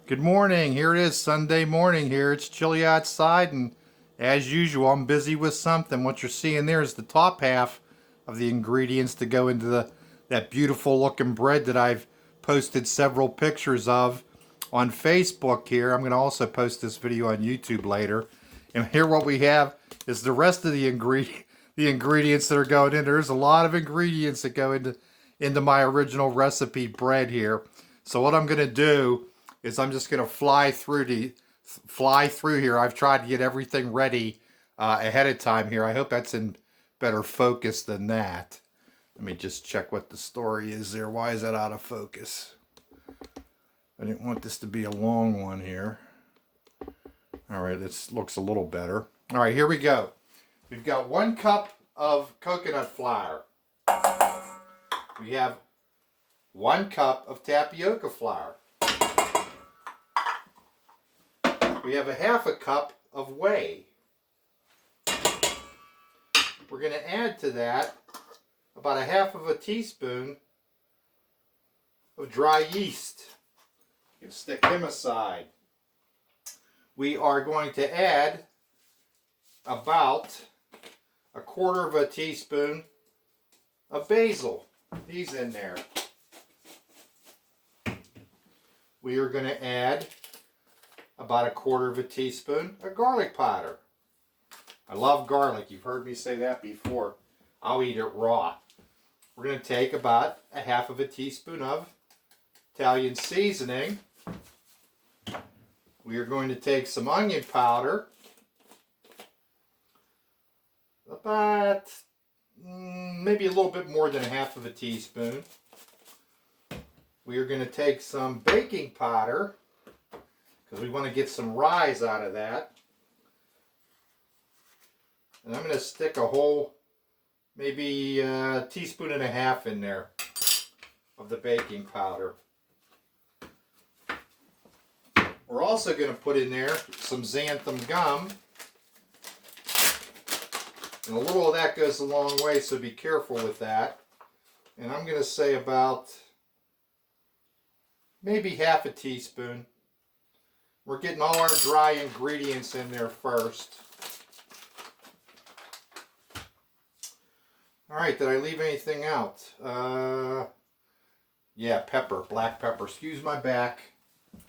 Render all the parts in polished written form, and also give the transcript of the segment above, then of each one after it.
Good morning. Here it is, Sunday morning here. It's chilly outside, and as usual, I'm busy with something. What you're seeing there is the top half of the ingredients to go into that beautiful looking bread that I've posted several pictures of on Facebook here. I'm going to also post this video on YouTube later. And here what we have is the rest of the ingredients that are going in. There's a lot of ingredients that go into my original recipe bread here. So what I'm going to do is I'm just going to fly through here. I've tried to get everything ready ahead of time here. I hope that's in better focus than that. Let me just check what the story is there. Why is that out of focus? I didn't want this to be a long one here. All right, this looks a little better. All right, here we go. We've got 1 cup of coconut flour. We have 1 cup of tapioca flour. We have a half a cup of whey. We're going to add to that about a half of a teaspoon of dry yeast. You can stick him aside. We are going to add about a quarter of a teaspoon of basil. He's in there. We are going to add about a quarter of a teaspoon of garlic powder. I love garlic. You've heard me say that before. I'll eat it raw. We're going to take about a half of a teaspoon of Italian seasoning. We are going to take some onion powder. About maybe a little bit more than a half of a teaspoon. We are going to take some baking powder, because we want to get some rise out of that. And I'm going to stick a whole, maybe a teaspoon and a half in there of the baking powder. We're also going to put in there some xanthan gum. And a little of that goes a long way, so be careful with that. And I'm going to say about maybe half a teaspoon. We're getting all our dry ingredients in there first. All right, did I leave anything out? Yeah, pepper, black pepper. Excuse my back. I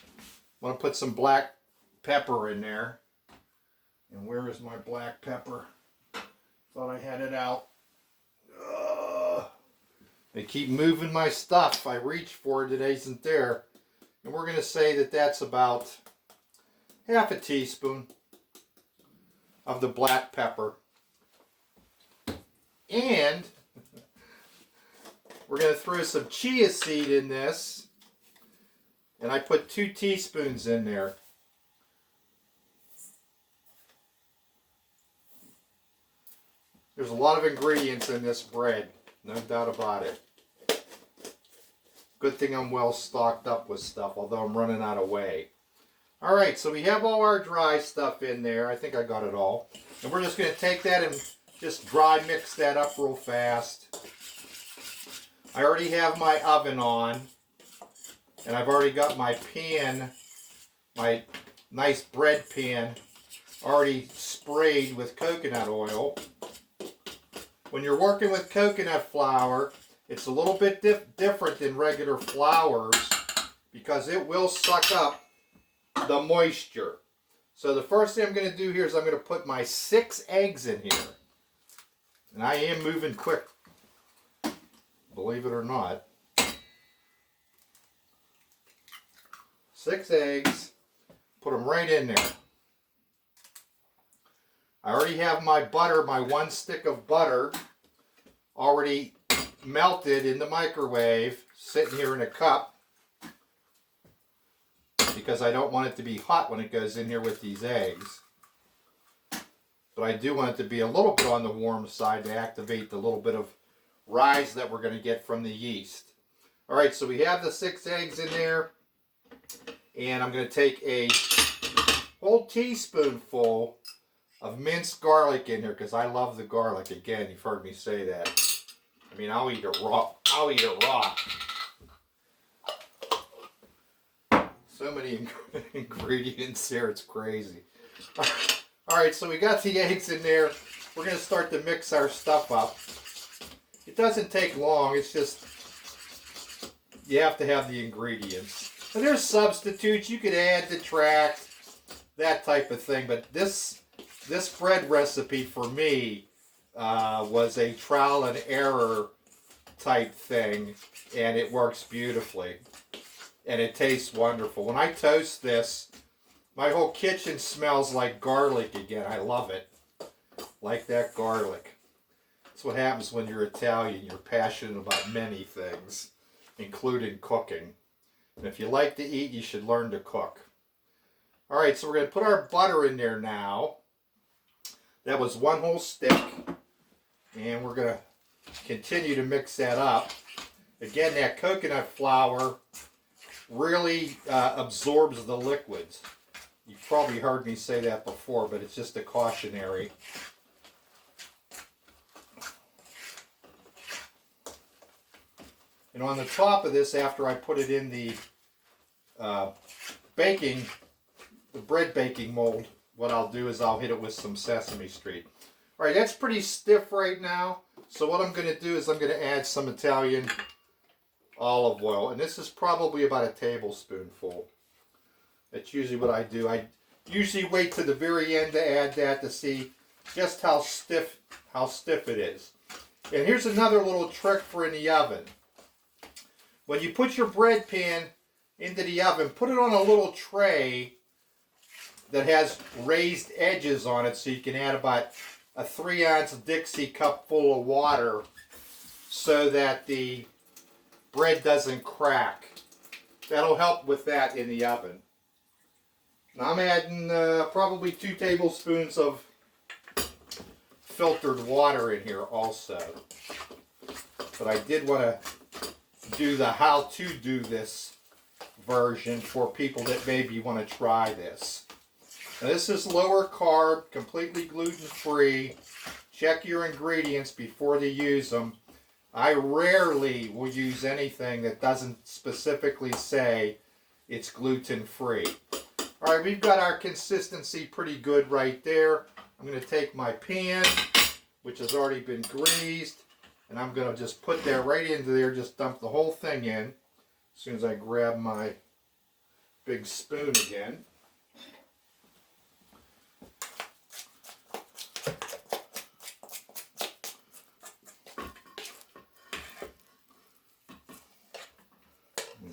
want to put some black pepper in there. And where is my black pepper? Thought I had it out. They keep moving my stuff. I reached for it, it isn't there. And we're going to say that that's about half a teaspoon of the black pepper. And we're going to throw some chia seed in this. And I put 2 teaspoons in there. There's a lot of ingredients in this bread, no doubt about it. Good thing I'm well stocked up with stuff, although I'm running out of whey. Alright, so we have all our dry stuff in there. I think I got it all. And we're just going to take that and just dry mix that up real fast. I already have my oven on. And I've already got my pan, my nice bread pan, already sprayed with coconut oil. When you're working with coconut flour, it's a little bit different than regular flours because it will suck up the moisture. So the first thing I'm going to do here is I'm going to put my 6 eggs in here. And I am moving quick, believe it or not. 6 eggs, put them right in there. I already have my butter, my 1 stick of butter, already melted in the microwave, sitting here in a cup, because I don't want it to be hot when it goes in here with these eggs. But I do want it to be a little bit on the warm side to activate the little bit of rise that we're going to get from the yeast. Alright, so we have the 6 eggs in there, and I'm going to take a whole teaspoonful of minced garlic in here because I love the garlic. Again, you've heard me say that. I mean, I'll eat it raw. I'll eat it raw. So many ingredients there, it's crazy. Alright, so we got the eggs in there. We're going to start to mix our stuff up. It doesn't take long, it's just you have to have the ingredients. And there's substitutes, you could add, detract, that type of thing. But this bread recipe for me was a trial and error type thing, and it works beautifully. And it tastes wonderful. When I toast this, my whole kitchen smells like garlic again. I love it. Like that garlic. That's what happens when you're Italian. You're passionate about many things, including cooking. And if you like to eat, you should learn to cook. Alright, so we're going to put our butter in there now. That was one whole stick. And we're going to continue to mix that up. Again, that coconut flour really absorbs the liquids. You've probably heard me say that before, but it's just a cautionary. And on the top of this, after I put it in the bread baking mold, what I'll do is I'll hit it with some Sesame Street. Alright, that's pretty stiff right now. So what I'm going to do is I'm going to add some Italian olive oil. And this is probably about a tablespoonful. That's usually what I do. I usually wait to the very end to add that to see just how stiff it is. And here's another little trick for in the oven. When you put your bread pan into the oven, put it on a little tray that has raised edges on it so you can add about a 3-ounce Dixie cup full of water so that the bread doesn't crack. That'll help with that in the oven. Now I'm adding probably 2 tablespoons of filtered water in here also. But I did want to do the how to do this version for people that maybe want to try this. Now this is lower carb, completely gluten-free. Check your ingredients before you use them. I rarely will use anything that doesn't specifically say it's gluten-free. Alright, we've got our consistency pretty good right there. I'm going to take my pan, which has already been greased, and I'm going to just put that right into there, just dump the whole thing in. As soon as I grab my big spoon again.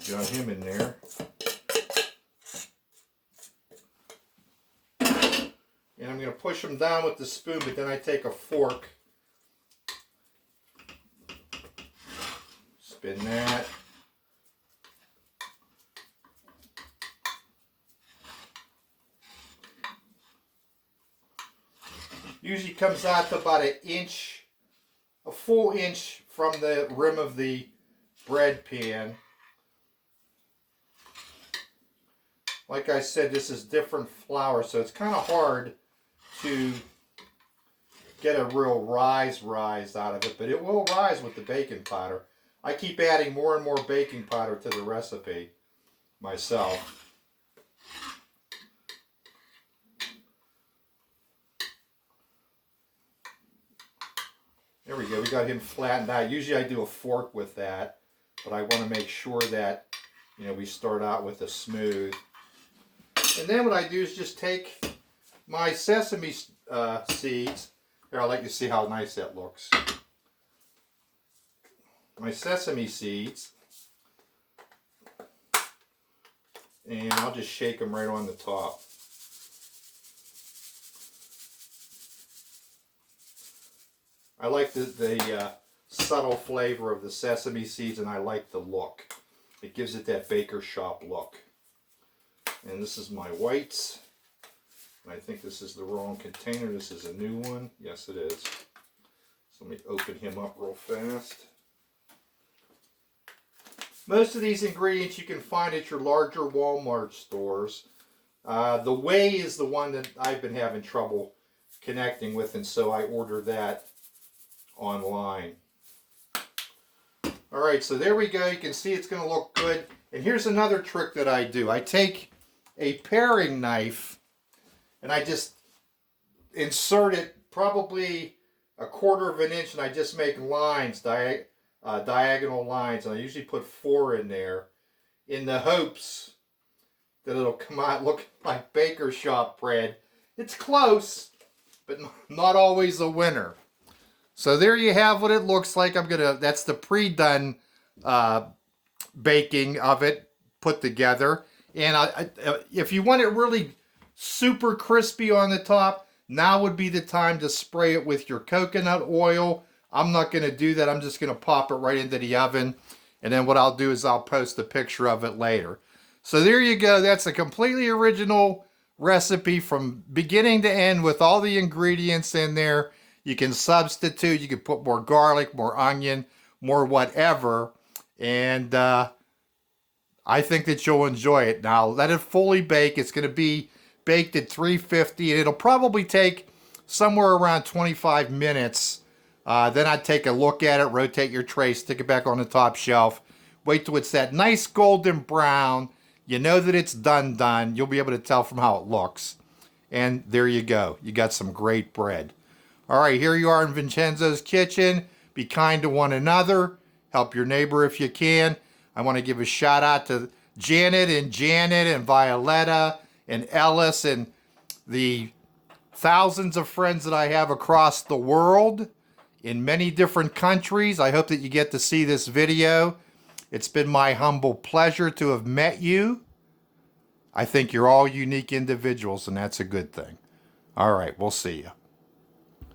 Got him in there. And I'm going to push him down with the spoon, but then I take a fork. Spin that. Usually comes out to about an inch, a full inch from the rim of the bread pan. Like I said, this is different flour, so it's kind of hard to get a real rise out of it, but it will rise with the baking powder. I keep adding more and more baking powder to the recipe myself. There we go, we got him flattened out. Usually I do a fork with that, but I want to make sure that, you know, we start out with a smooth. And then what I do is just take my sesame seeds. Here, I'll let you see how nice that looks. My sesame seeds. And I'll just shake them right on the top. I like the subtle flavor of the sesame seeds, and I like the look. It gives it that baker shop look. And this is my whites. And I think this is the wrong container. This is a new one. Yes, it is. So let me open him up real fast. Most of these ingredients you can find at your larger Walmart stores. The whey is the one that I've been having trouble connecting with, and so I ordered that online. Alright, so there we go. You can see it's going to look good. And here's another trick that I do. I take a paring knife and I just insert it probably a quarter of an inch, and I just make lines, diagonal lines, and I usually put 4 in there in the hopes that it'll come out looking like baker shop bread. It's close, but not always a winner. So there you have what it looks like. That's the pre-done baking of it put together. And if you want it really super crispy on the top, now would be the time to spray it with your coconut oil. I'm not going to do that. I'm just going to pop it right into the oven. And then what I'll do is I'll post a picture of it later. So there you go. That's a completely original recipe from beginning to end with all the ingredients in there. You can substitute. You can put more garlic, more onion, more whatever. And I think that you'll enjoy it. Now, let it fully bake. It's going to be baked at 350, and it'll probably take somewhere around 25 minutes. Then I'd take a look at it, rotate your tray, stick it back on the top shelf. Wait till it's that nice golden brown. You know that it's done. You'll be able to tell from how it looks. And there you go. You got some great bread. All right, here you are in Vincenzo's kitchen. Be kind to one another. Help your neighbor if you can. I want to give a shout out to Janet and Violetta and Ellis and the thousands of friends that I have across the world in many different countries. I hope that you get to see this video. It's been my humble pleasure to have met you. I think you're all unique individuals, and that's a good thing. All right, we'll see you.